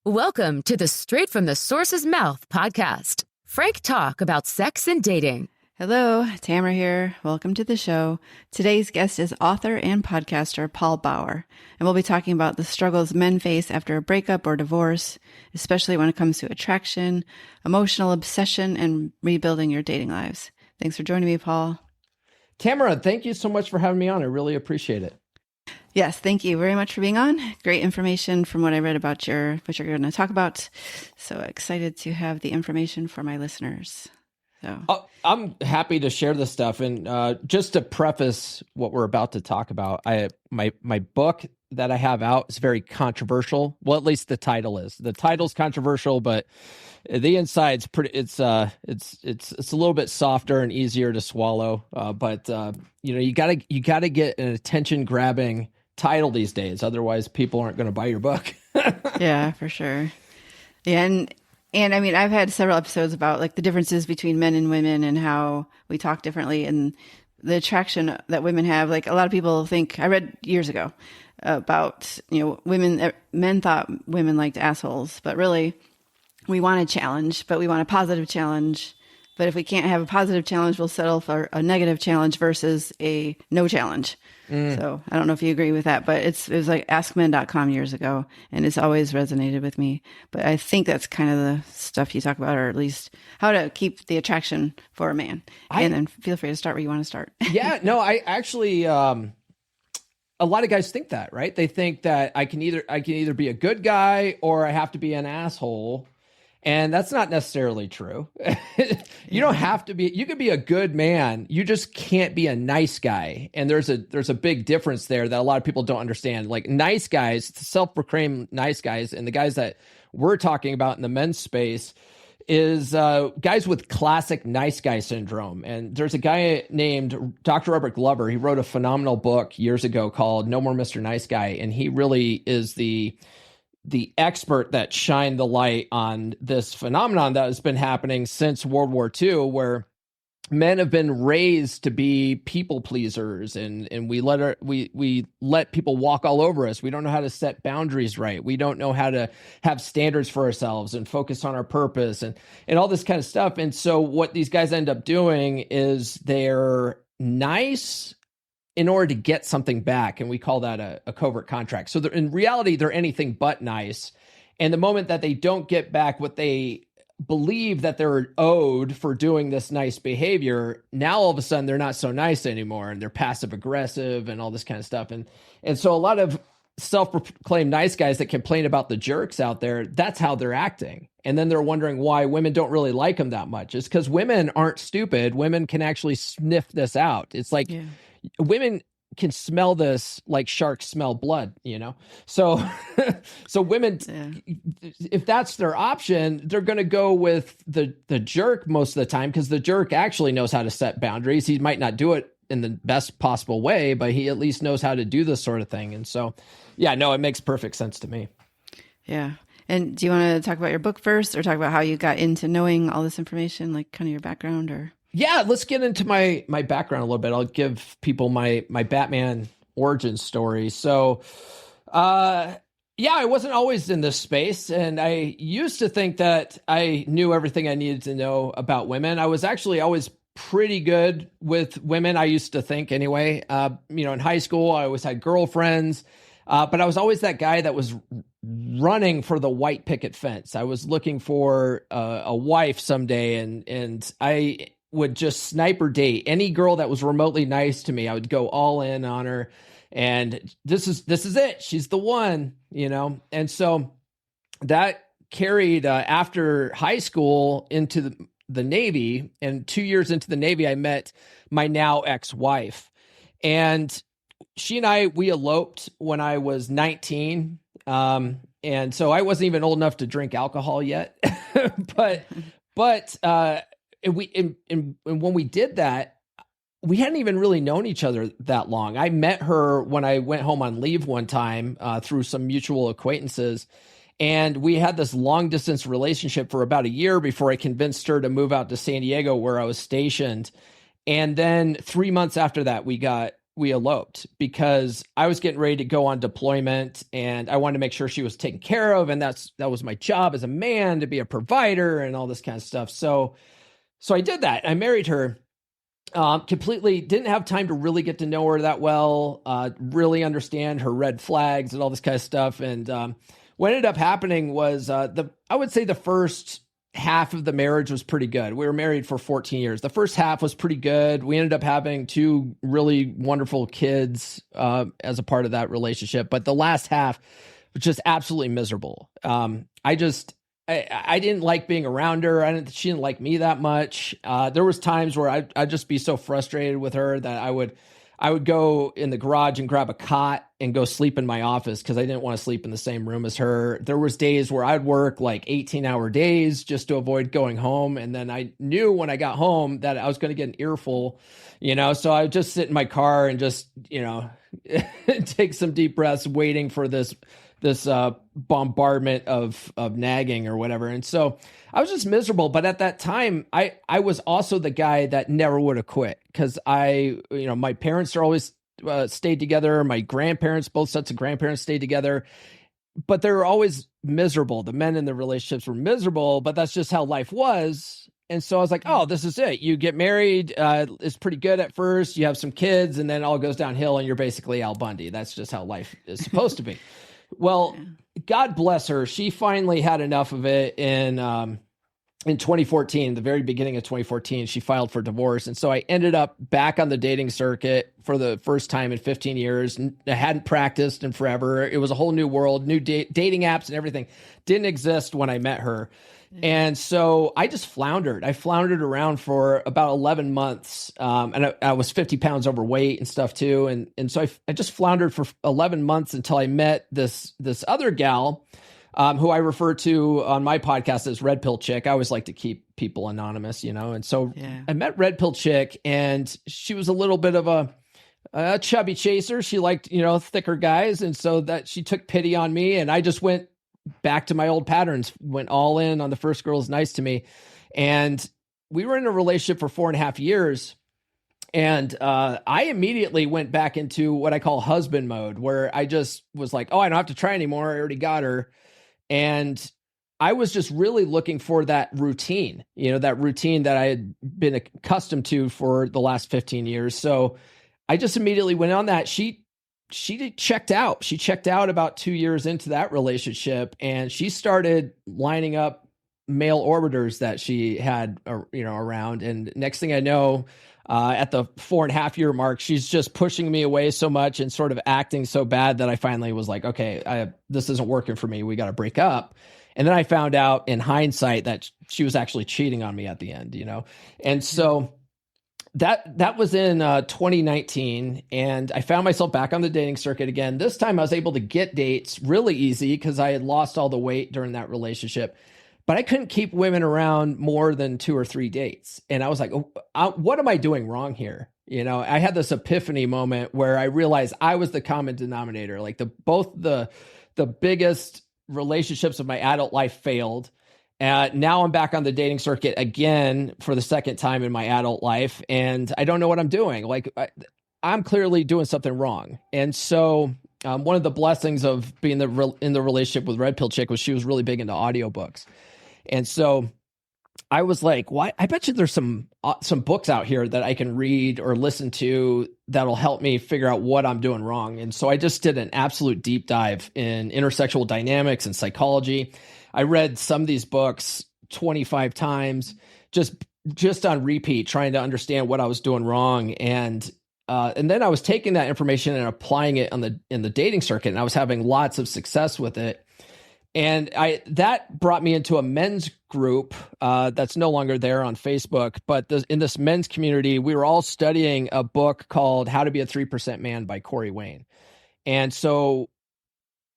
Welcome to the Straight from the Source's Mouth podcast. Frank talk about sex and dating. Hello, Tamara here. Welcome to the show. Today's guest is author and podcaster Paul Bauer, and we'll be talking about the struggles men face after a breakup or divorce, especially when it comes to attraction, emotional obsession, and rebuilding your dating lives. Thanks for joining me, Paul. Tamara, thank you so much for having me on. I really appreciate it. Yes, thank you very much for being on. Great information from what I read about what you're going to talk about. So excited to have the information for my listeners. I'm happy to share this stuff. And just to preface what we're about to talk about, my book that I have out is very controversial. Well, at least the title is. The title's controversial, but the inside's pretty. It's a little bit softer and easier to swallow. But you gotta get an attention grabbing title these days. Otherwise, people aren't going to buy your book. Yeah, for sure. Yeah, and I mean, I've had several episodes about like the differences between men and women and how we talk differently and the attraction that women have. Like a lot of people think, I read years ago about, men thought women liked assholes, but really we want a challenge, but we want a positive challenge. But if we can't have a positive challenge, we'll settle for a negative challenge versus a no challenge. So I don't know if you agree with that, but it was like askmen.com years ago, and it's always resonated with me. But I think that's kind of the stuff you talk about, or at least how to keep the attraction for a man. And then feel free to start where you want to start. Yeah, no, I actually, a lot of guys think that, right? They think that I can either be a good guy or I have to be an asshole. And that's not necessarily true. You don't have to be, you could be a good man. You just can't be a nice guy. And there's a big difference there that a lot of people don't understand. Like nice guys, self-proclaimed nice guys, and the guys that we're talking about in the men's space is guys with classic nice guy syndrome. And there's a guy named Dr. Robert Glover. He wrote a phenomenal book years ago called No More Mr. Nice Guy. And he really is the expert that shined the light on this phenomenon that has been happening since World War II, where men have been raised to be people pleasers, and we let people walk all over us. We don't know how to set boundaries right. We don't know how to have standards for ourselves and focus on our purpose and all this kind of stuff. And so what these guys end up doing is they're nice in order to get something back. And we call that a covert contract. So in reality, they're anything but nice. And the moment that they don't get back what they believe that they're owed for doing this nice behavior, now all of a sudden they're not so nice anymore. And they're passive aggressive and all this kind of stuff. And so a lot of self-proclaimed nice guys that complain about the jerks out there, that's how they're acting. And then they're wondering why women don't really like them that much. It's because women aren't stupid. Women can actually sniff this out. It's like, women can smell this like sharks smell blood, So women, if that's their option, they're going to go with the jerk most of the time, because the jerk actually knows how to set boundaries. He might not do it in the best possible way, but he at least knows how to do this sort of thing. And so, it makes perfect sense to me. Yeah. And do you want to talk about your book first, or talk about how you got into knowing all this information, like kind of your background, or? Yeah, let's get into my background a little bit. I'll give people my Batman origin story. So, I wasn't always in this space, and I used to think that I knew everything I needed to know about women. I was actually always pretty good with women, I used to think anyway. In high school, I always had girlfriends, but I was always that guy that was running for the white picket fence. I was looking for a wife someday, and I would just sniper date any girl that was remotely nice to me. I would go all in on her, and this is it. She's the one, And so that carried after high school into the Navy, and 2 years into the Navy, I met my now ex-wife, and she and we eloped when I was 19. And so I wasn't even old enough to drink alcohol yet, but when we did that, we hadn't even really known each other that long. I met her when I went home on leave one time through some mutual acquaintances. And we had this long distance relationship for about a year before I convinced her to move out to San Diego, where I was stationed. And then 3 months after that, we got we eloped because I was getting ready to go on deployment and I wanted to make sure she was taken care of. And that was my job as a man, to be a provider and all this kind of stuff. So I did that. I married her. Completely didn't have time to really get to know her that well, really understand her red flags and all this kind of stuff. And what ended up happening was I would say the first half of the marriage was pretty good. We were married for 14 years. The first half was pretty good. We ended up having 2 really wonderful kids as a part of that relationship. But the last half was just absolutely miserable. I didn't like being around her. She didn't like me that much. There was times where I'd just be so frustrated with her that I would go in the garage and grab a cot and go sleep in my office because I didn't want to sleep in the same room as her. There was days where I'd work like 18-hour days just to avoid going home. And then I knew when I got home that I was going to get an earful, so I would just sit in my car and just, take some deep breaths waiting for this bombardment of nagging or whatever. And so I was just miserable. But at that time, I was also the guy that never would have quit because my parents are always stayed together. My grandparents, both sets of grandparents stayed together, but they were always miserable. The men in the relationships were miserable, but that's just how life was. And so I was like, oh, this is it. You get married. It's pretty good at first. You have some kids and then it all goes downhill and you're basically Al Bundy. That's just how life is supposed to be. Well, God bless her. She finally had enough of it in 2014, the very beginning of 2014, she filed for divorce. And so I ended up back on the dating circuit for the first time in 15 years. I hadn't practiced in forever. It was a whole new world, new dating apps and everything didn't exist when I met her. And so I just floundered. I floundered around for about 11 months. And I was 50 pounds overweight and stuff too. And so I just floundered for 11 months until I met this other gal, who I refer to on my podcast as Red Pill Chick. I always like to keep people anonymous, And so I met Red Pill Chick and she was a little bit of a chubby chaser. She liked, thicker guys. And so that she took pity on me and I just went back to my old patterns, went all in on the first girl who's nice to me. And we were in a relationship for 4.5 years. And I immediately went back into what I call husband mode, where I just was like, oh, I don't have to try anymore. I already got her. And I was just really looking for that routine, that routine that I had been accustomed to for the last 15 years. So I just immediately went on that. She checked out. She checked out about 2 years into that relationship, and she started lining up male orbiters that she had, around. And next thing I know, at the 4.5 year mark, she's just pushing me away so much and sort of acting so bad that I finally was like, okay, this isn't working for me. We got to break up. And then I found out in hindsight that she was actually cheating on me at the end, And so that was in 2019, and I found myself back on the dating circuit again. This time I was able to get dates really easy because I had lost all the weight during that relationship, but I couldn't keep women around more than 2 or 3 dates. And I was like, what am I doing wrong here? I had this epiphany moment where I realized I was the common denominator. Like both the biggest relationships of my adult life failed. Now I'm back on the dating circuit again for the second time in my adult life, and I don't know what I'm doing. Like I'm clearly doing something wrong. And so one of the blessings of being in the relationship with Red Pill Chick was she was really big into audiobooks. And so I was like, why? I bet you there's some books out here that I can read or listen to that'll help me figure out what I'm doing wrong. And so I just did an absolute deep dive in intersexual dynamics and psychology. I read some of these books 25 times, just on repeat, trying to understand what I was doing wrong. And then I was taking that information and applying it in the dating circuit, and I was having lots of success with it. And that brought me into a men's group that's no longer there on Facebook. But in this men's community, we were all studying a book called How to Be a 3% Man by Corey Wayne. And so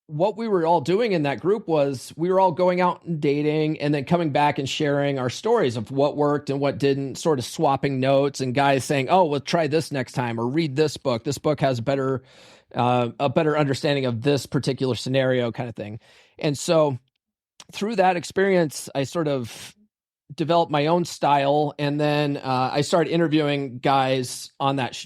what we were all doing in that group was we were all going out and dating and then coming back and sharing our stories of what worked and what didn't, sort of swapping notes, and guys saying, oh, well, try this next time, or read this book. This book has a better understanding of this particular scenario, kind of thing. And so through that experience, I sort of developed my own style. And then I started interviewing guys on that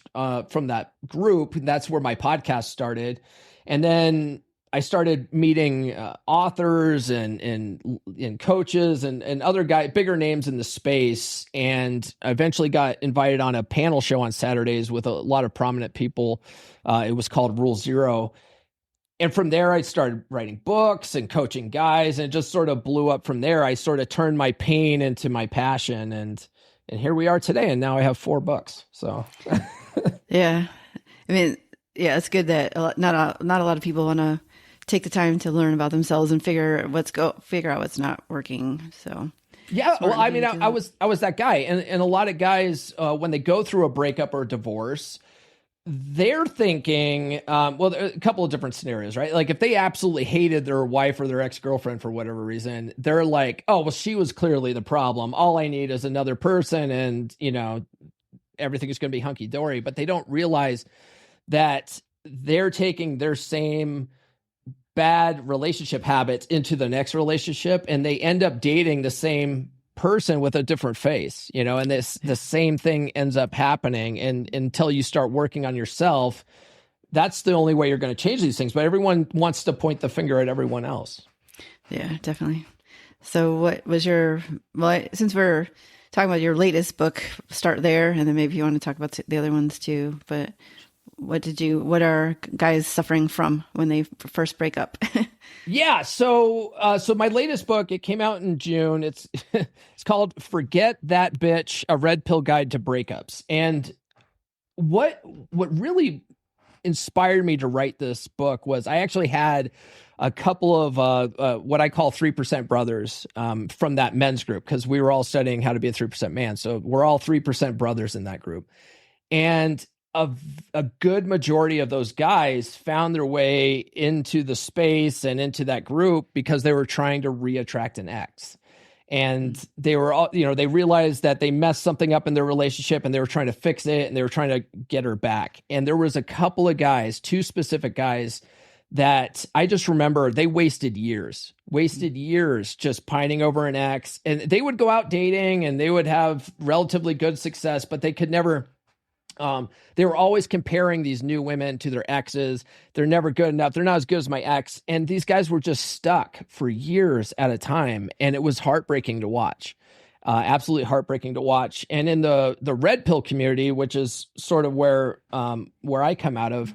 from that group. And that's where my podcast started. And then I started meeting authors and coaches and other bigger names in the space. And I eventually got invited on a panel show on Saturdays with a lot of prominent people. It was called Rule Zero. And from there, I started writing books and coaching guys, and it just sort of blew up from there. I sort of turned my pain into my passion, and here we are today. And now I have 4 books. So, yeah, I mean, yeah, it's good that not a lot of people want to take the time to learn about themselves and figure out what's not working. So, yeah, well, I mean, I was that guy, and a lot of guys when they go through a breakup or a divorce, they're thinking, well, there are a couple of different scenarios, right? Like if they absolutely hated their wife or their ex-girlfriend for whatever reason, they're like, oh, well, she was clearly the problem. All I need is another person, and, everything is going to be hunky-dory. But they don't realize that they're taking their same bad relationship habits into the next relationship, and they end up dating the same person with a different face, and the same thing ends up happening. And until you start working on yourself, that's the only way you're going to change these things. But everyone wants to point the finger at everyone else. Yeah, definitely. So what was since we're talking about your latest book, start there, and then maybe you want to talk about the other ones too. But what are guys suffering from when they first break up? Yeah. So my latest book, it came out in June. It's called Forget That Bitch, A Red Pill Guide to Breakups. And what really inspired me to write this book was I actually had a couple of what I call 3% brothers from that men's group, because we were all studying how to be a 3% man. So we're all 3% brothers in that group. And a good majority of those guys found their way into the space and into that group because they were trying to reattract an ex. And they were all, they realized that they messed something up in their relationship, and they were trying to fix it, and they were trying to get her back. And there was a couple of guys, 2 specific guys, that I just remember they wasted years just pining over an ex. And they would go out dating and they would have relatively good success, but they could never. They were always comparing these new women to their exes. They're never good enough. They're not as good as my ex. And these guys were just stuck for years at a time. And it was heartbreaking to watch. Absolutely heartbreaking to watch. And in the red pill community, which is sort of where I come out of,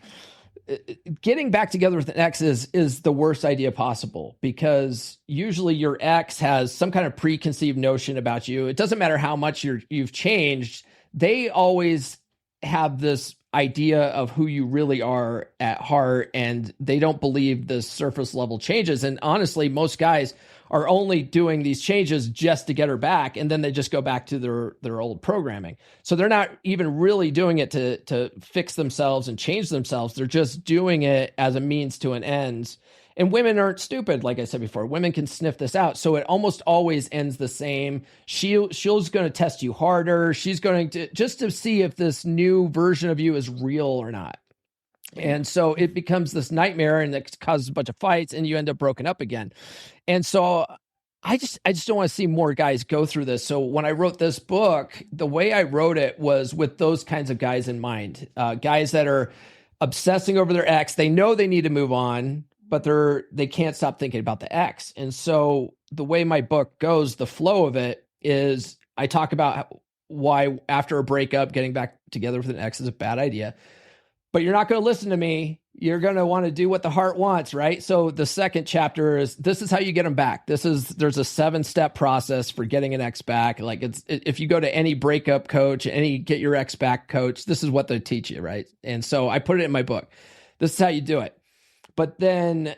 getting back together with an ex is the worst idea possible, because usually your ex has some kind of preconceived notion about you. It doesn't matter how much you've changed. They always have this idea of who you really are at heart, and they don't believe the surface level changes. And honestly, most guys are only doing these changes just to get her back, and then they just go back to their old programming. So they're not even really doing it to fix themselves and change themselves. They're just doing it as a means to an end. And women aren't stupid, like I said before. Women can sniff this out. So it almost always ends the same. She's going to test you harder. She's going to just to see if this new version of you is real or not. And so it becomes this nightmare, and it causes a bunch of fights, and you end up broken up again. And so I just don't want to see more guys go through this. So when I wrote this book, the way I wrote it was with those kinds of guys in mind. Guys that are obsessing over their ex. They know they need to move on, but they can't stop thinking about the ex. And so the way my book goes, the flow of it is I talk about why after a breakup, getting back together with an ex is a bad idea. But you're not going to listen to me. You're going to want to do what the heart wants, right? So the second chapter is, this is how you get them back. There's a 7-step process for getting an ex back. Like if you go to any breakup coach, any get your ex back coach, this is what they teach you, right? And so I put it in my book. This is how you do it. But then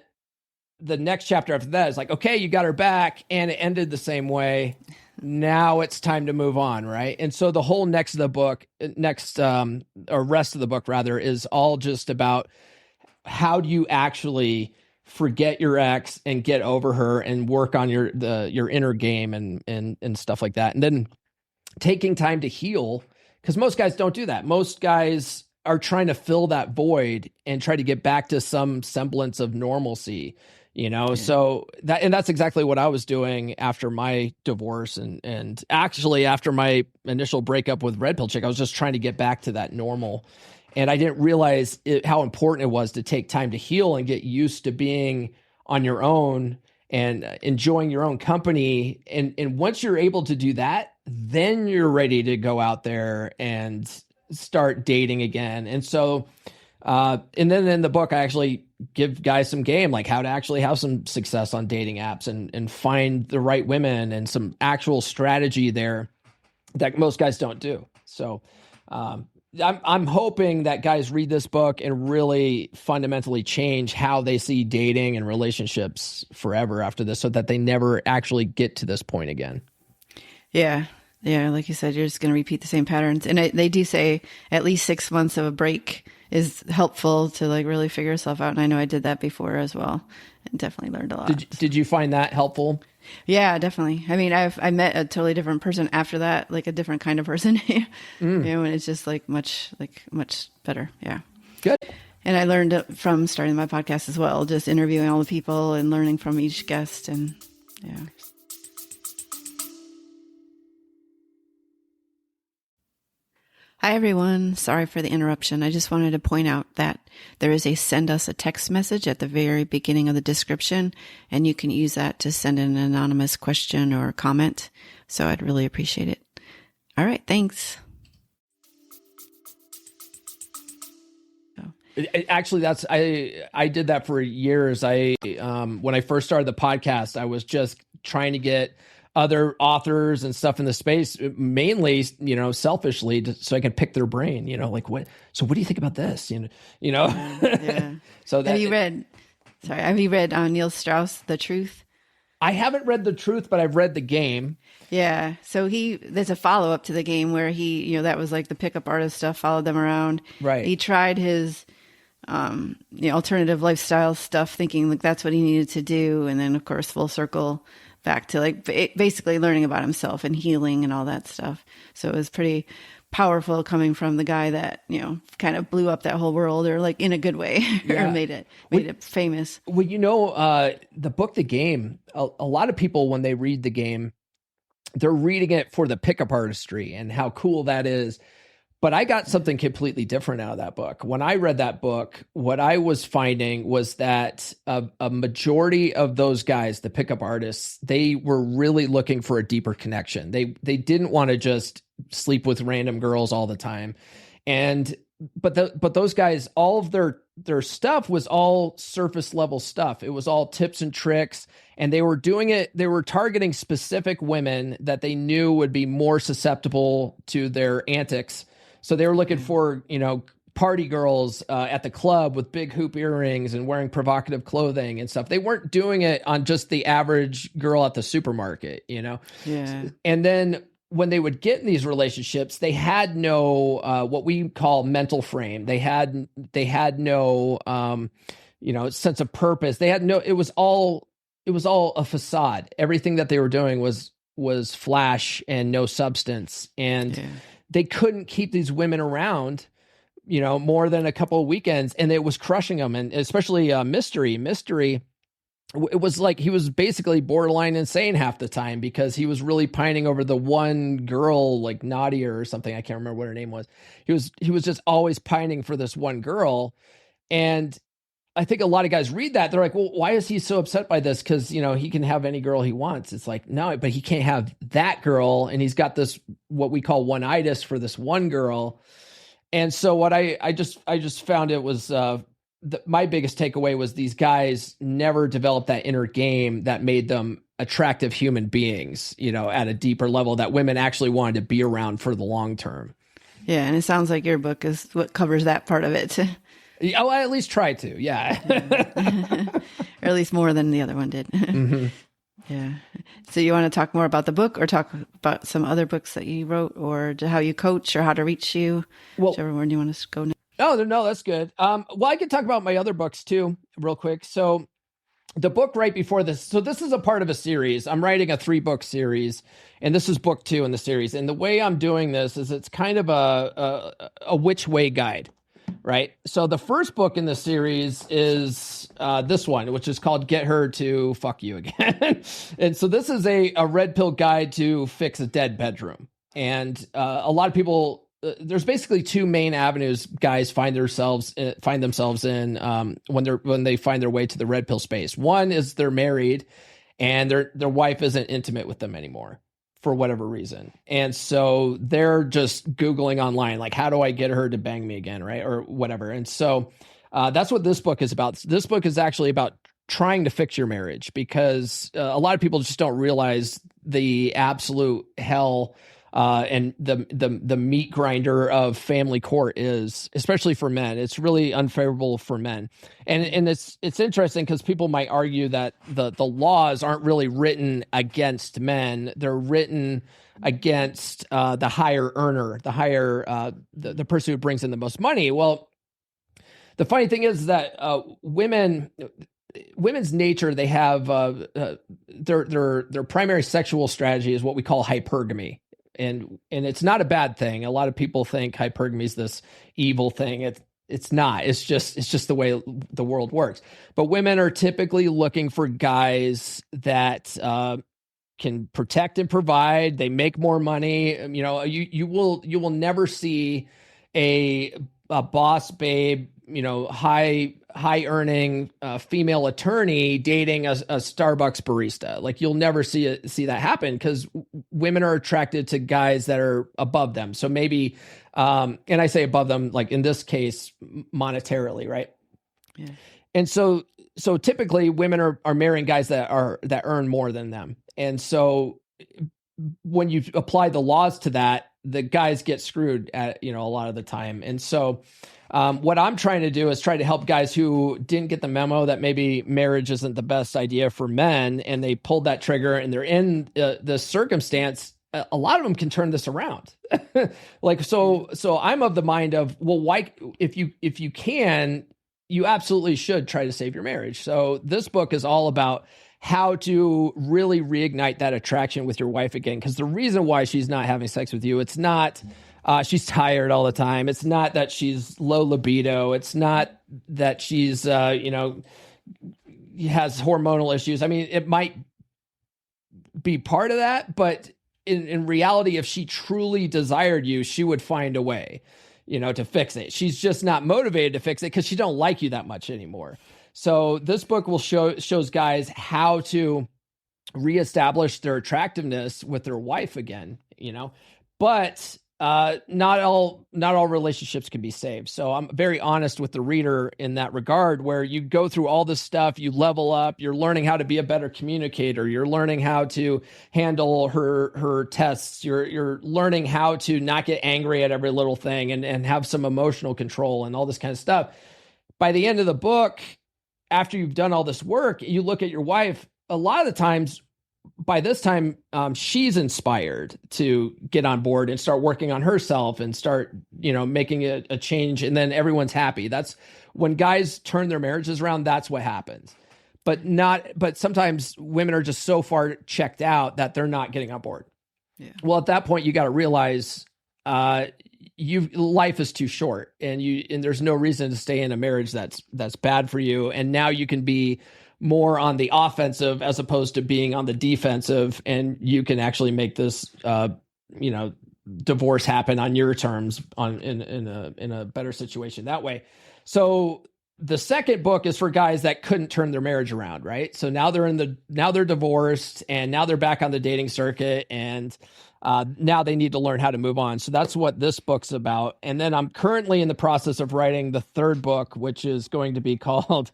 the next chapter after that is like, okay, you got her back, and it ended the same way. Now it's time to move on, right? And so the whole rest of the book rather, is all just about how do you actually forget your ex and get over her and work on your inner game and stuff like that. And then taking time to heal, because most guys don't do that. Most guys are trying to fill that void and try to get back to some semblance of normalcy. So that's exactly what I was doing after my divorce. And actually after my initial breakup with Red Pill Chick, I was just trying to get back to that normal. And I didn't realize how important it was to take time to heal and get used to being on your own and enjoying your own company. And once you're able to do that, then you're ready to go out there and start dating again. And so, and then in the book, I actually give guys some game, like how to actually have some success on dating apps and find the right women and some actual strategy there that most guys don't do. So, I'm hoping that guys read this book and really fundamentally change how they see dating and relationships forever after this, so that they never actually get to this point again. Yeah. Yeah. Like you said, you're just going to repeat the same patterns. And they do say at least 6 months of a break is helpful to like really figure yourself out. And I know I did that before as well, and definitely learned a lot. Did you find that helpful? Yeah, definitely. I mean, I met a totally different person after that, like a different kind of person, and it's just like much better. Yeah. Good. And I learned from starting my podcast as well, just interviewing all the people and learning from each guest. And yeah. Hi, everyone. Sorry for the interruption. I just wanted to point out that there is a send us a text message at the very beginning of the description, and you can use that to send an anonymous question or comment. So I'd really appreciate it. All right. Thanks. Actually, I did that for years. When I first started the podcast, I was just trying to get other authors and stuff in the space, mainly, selfishly, so I can pick their brain, like what do you think about this? Yeah. So have you read Neil Strauss, The Truth? I haven't read The Truth, but I've read The Game. Yeah. So there's a follow up to The Game where he, that was like the pickup artist stuff, followed them around. Right. He tried his, alternative lifestyle stuff, thinking like that's what he needed to do. And then of course, full circle back to like basically learning about himself and healing and all that stuff. So it was pretty powerful coming from the guy that, kind of blew up that whole world, or like in a good way, or made it famous. Well, the book, The Game, a lot of people, when they read The Game, they're reading it for the pickup artistry and how cool that is. But I got something completely different out of that book. When I read that book, what I was finding was that a majority of those guys, the pickup artists, they were really looking for a deeper connection. They didn't want to just sleep with random girls all the time. But those guys, all of their stuff was all surface level stuff. It was all tips and tricks, and they were doing it. They were targeting specific women that they knew would be more susceptible to their antics. So they were looking for, party girls at the club with big hoop earrings and wearing provocative clothing and stuff. They weren't doing it on just the average girl at the supermarket, Yeah. And then when they would get in these relationships, they had no what we call mental frame. They had no sense of purpose. They had no. It was all a facade. Everything that they were doing was flash and no substance. And they couldn't keep these women around, more than a couple of weekends, and it was crushing them. And especially Mystery, it was like he was basically borderline insane half the time, because he was really pining over the one girl, like Nadia or something. I can't remember what her name was. He was just always pining for this one girl. And I think a lot of guys read that. They're like, well, why is he so upset by this? Because, he can have any girl he wants. It's like, no, but he can't have that girl. And he's got this, what we call one-itis for this one girl. And so what I just found it was, my biggest takeaway was these guys never developed that inner game that made them attractive human beings, at a deeper level that women actually wanted to be around for the long term. Yeah. And it sounds like your book is what covers that part of it. Oh, I at least try to, yeah. Or at least more than the other one did. Mm-hmm. Yeah. So you want to talk more about the book, or talk about some other books that you wrote, or how you coach, or how to reach you? Whichever one you want to go next. No, that's good. Well, I could talk about my other books too, real quick. So the book right before this, so this is a part of a series. I'm writing a 3-book series, and this is book 2 in the series. And the way I'm doing this is it's kind of a which way guide. right? So the first book in the series is this one, which is called Get Her to Fuck You Again. And so this is a red pill guide to fix a dead bedroom. And a lot of people, there's basically two main avenues guys find themselves in when they find their way to the red pill space. One is they're married and their wife isn't intimate with them anymore for whatever reason. And so they're just Googling online, like, how do I get her to bang me again, right? Or whatever. And so that's what this book is about. This book is actually about trying to fix your marriage, because a lot of people just don't realize the absolute hell and the meat grinder of family court is, especially for men. It's really unfavorable for men. And it's interesting because people might argue that the laws aren't really written against men. They're written against the higher earner, the person who brings in the most money. Well, the funny thing is that women's nature, they have their primary sexual strategy is what we call hypergamy. And it's not a bad thing. A lot of people think hypergamy is this evil thing. It's not. It's just the way the world works. But women are typically looking for guys that can protect and provide. They make more money. You know, you will never see a boss babe, you know, high earning female attorney dating a Starbucks barista. Like, you'll never see that happen, because women are attracted to guys that are above them. So maybe, and I say above them, like in this case, monetarily, right? Yeah. And so typically women are marrying guys that earn more than them. And so when you apply the laws to that, the guys get screwed at, you know, a lot of the time. And so what I'm trying to do is try to help guys who didn't get the memo that maybe marriage isn't the best idea for men, and they pulled that trigger and they're in the circumstance. A lot of them can turn this around. Like, so I'm of the mind of, well, why, if you can, you absolutely should try to save your marriage. So this book is all about how to really reignite that attraction with your wife again. Because the reason why she's not having sex with you, it's not she's tired all the time. It's not that she's low libido. It's not that she's, has hormonal issues. I mean, it might be part of that, but in reality, if she truly desired you, she would find a way, you know, to fix it. She's just not motivated to fix it because she don't like you that much anymore. So this book will shows guys how to reestablish their attractiveness with their wife again, you know, but not all relationships can be saved. So I'm very honest with the reader in that regard, where you go through all this stuff, you level up, you're learning how to be a better communicator, you're learning how to handle her tests, you're learning how to not get angry at every little thing and have some emotional control and all this kind of stuff. By the end of the book, after you've done all this work, you look at your wife, a lot of the times, by this time, she's inspired to get on board and start working on herself and start, you know, making a change. And then everyone's happy. That's when guys turn their marriages around. That's what happens. But sometimes women are just so far checked out that they're not getting on board. Yeah. Well, at that point, you got to realize life is too short, and there's no reason to stay in a marriage that's bad for you. And now you can be more on the offensive as opposed to being on the defensive, and you can actually make this divorce happen on your terms, in a better situation that way. So the second book is for guys that couldn't turn their marriage around, right? So now they're divorced, and now they're back on the dating circuit, and now they need to learn how to move on. So that's what this book's about. And then I'm currently in the process of writing the third book, which is going to be called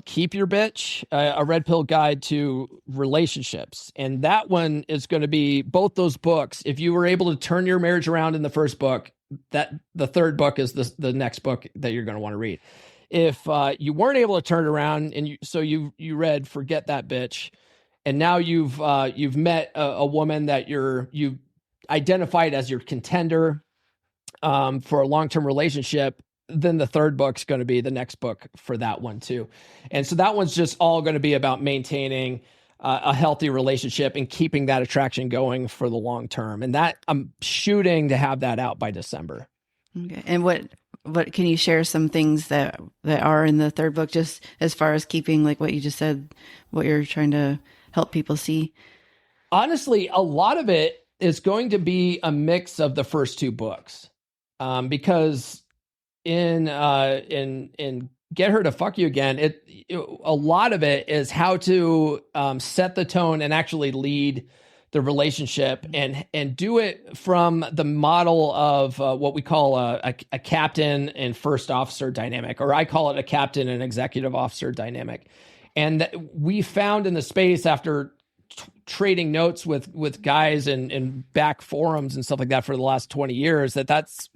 Keep Your Bitch, a red pill guide to relationships. And that one is going to be both those books. If you were able to turn your marriage around in the first book, that the third book is the next book that you're going to want to read. If you weren't able to turn it around, and you read Forget That Bitch, and now you've met a woman that you've identified as your contender for a long-term relationship, then the third book's going to be the next book for that one too. And so that one's just all going to be about maintaining a healthy relationship and keeping that attraction going for the long term. And that I'm shooting to have that out by December. Okay. And what what can you share some things that are in the third book, just as far as keeping like what you just said, what you're trying to help people see? Honestly, a lot of it is going to be a mix of the first two books, because in Get Her to Fuck You Again, a lot of it is how to set the tone and actually lead the relationship, and do it from the model of what we call a captain and first officer dynamic, or I call it a captain and executive officer dynamic. And we found in the space, after trading notes with guys in back forums and stuff like that for the last 20 years, that's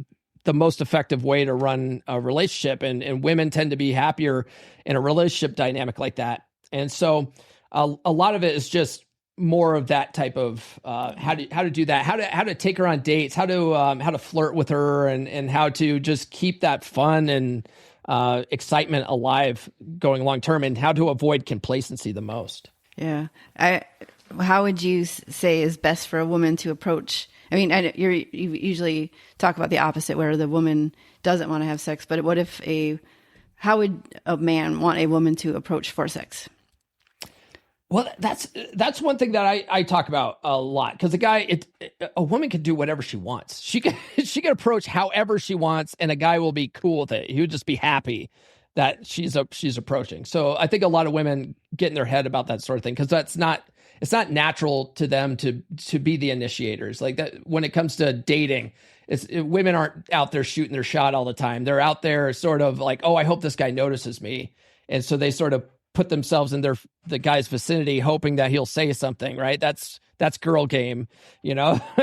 the most effective way to run a relationship. And women tend to be happier in a relationship dynamic like that. And so a lot of it is just more of that type of how to do that, how to take her on dates, how to flirt with her, and how to just keep that fun and excitement alive going long term, and how to avoid complacency the most. Yeah. How would you say is best for a woman to approach? I mean, you usually talk about the opposite, where the woman doesn't want to have sex, but what if how would a man want a woman to approach for sex? Well, that's one thing that I talk about a lot, because a woman can do whatever she wants. She can approach however she wants, and a guy will be cool with it. He would just be happy that she's approaching. So I think a lot of women get in their head about that sort of thing, because it's not natural to them to be the initiators. Like that, when it comes to dating, women aren't out there shooting their shot all the time. They're out there sort of like, oh, I hope this guy notices me, and so they sort of put themselves in the guy's vicinity, hoping that he'll say something, right? That's girl game, but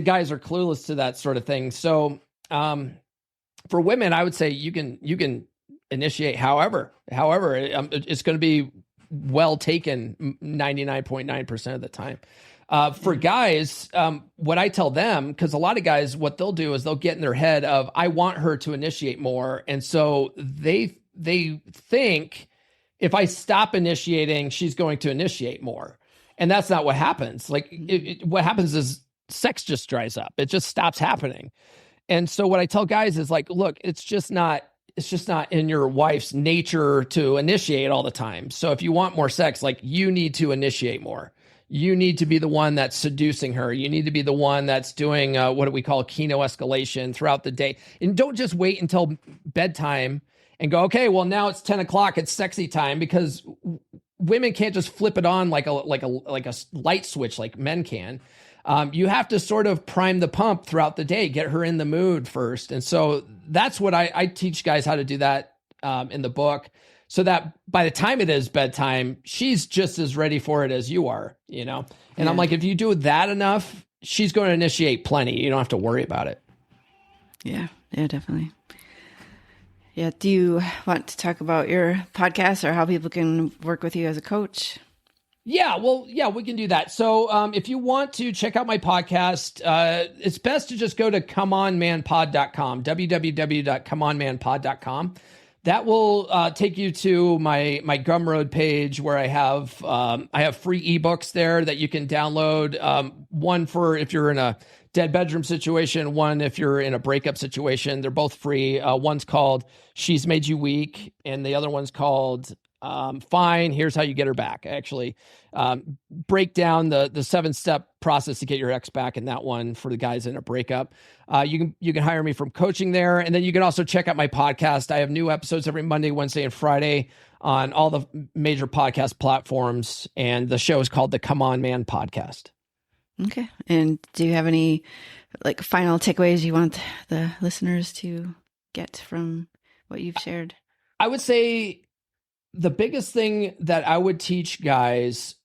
guys are clueless to that sort of thing. So for women, I would say you can initiate however it's going to be well taken 99.9% of the time. For guys, what I tell them, because a lot of guys, what they'll do is they'll get in their head of, I want her to initiate more. And so they think if I stop initiating, she's going to initiate more. And that's not what happens. Like what happens is sex just dries up. It just stops happening. And so what I tell guys is like, look, it's just not in your wife's nature to initiate all the time. So if you want more sex, like you need to initiate more. You need to be the one that's seducing her. You need to be the one that's doing what we call kino escalation throughout the day. And don't just wait until bedtime and go, okay, well now it's 10 o'clock, it's sexy time, because women can't just flip it on like a light switch like men can. You have to sort of prime the pump throughout the day, get her in the mood first. And so that's what I teach guys how to do that in the book, so that by the time it is bedtime, she's just as ready for it as you are, And yeah. I'm like, if you do that enough, she's going to initiate plenty. You don't have to worry about it. Yeah, definitely. Yeah. Do you want to talk about your podcast or how people can work with you as a coach? Yeah, we can do that. So if you want to check out my podcast, it's best to just go to comeonmanpod.com, www.comeonmanpod.com. That will take you to my Gumroad page, where I have free ebooks there that you can download. One for if you're in a dead bedroom situation, one if you're in a breakup situation. They're both free. One's called She's Made You Weak, and the other one's called Fine, Here's How You Get Her Back. I actually break down the 7-step process to get your ex back in that one for the guys in a breakup. You can hire me from coaching there. And then you can also check out my podcast. I have new episodes every Monday, Wednesday, and Friday on all the major podcast platforms. And the show is called the Come On Man Podcast. Okay. And do you have any final takeaways you want the listeners to get from what you've shared? I would say the biggest thing that I would teach guys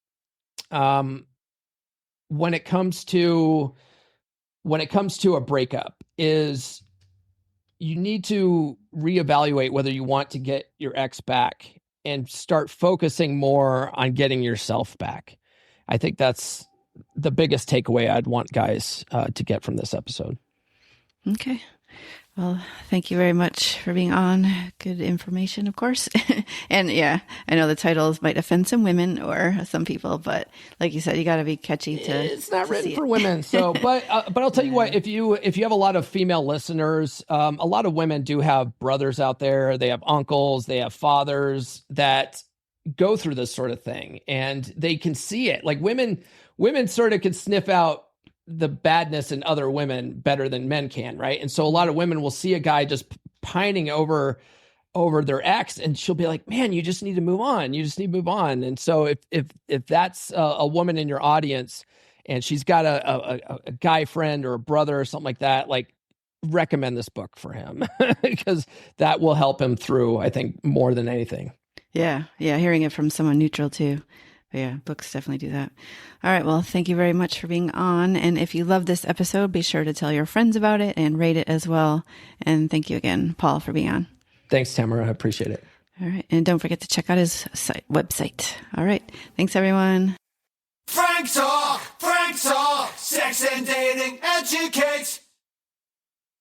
when it comes to a breakup is you need to reevaluate whether you want to get your ex back and start focusing more on getting yourself back. I think that's the biggest takeaway I'd want guys to get from this episode. Okay. Well, thank you very much for being on. Good information, of course. And yeah, I know the titles might offend some women or some people, but like you said, you got to be catchy to. It's not to written see for it. women. So, but I'll tell you what, if you have a lot of female listeners, a lot of women do have brothers out there. They have uncles, they have fathers that go through this sort of thing, and they can see it. Like women sort of can sniff out the badness in other women better than men can, right? And so a lot of women will see a guy just pining over their ex, and she'll be like, man, you just need to move on. You just need to move on. And so if that's a woman in your audience and she's got a guy friend or a brother or something like that, like, recommend this book for him because that will help him through, I think, more than anything. Yeah. Hearing it from someone neutral too. But yeah, books definitely do that. All right. Well, thank you very much for being on. And if you love this episode, be sure to tell your friends about it and rate it as well. And thank you again, Paul, for being on. Thanks, Tamara. I appreciate it. All right. And don't forget to check out his website. All right. Thanks, everyone. Frank Talk, sex and dating educates.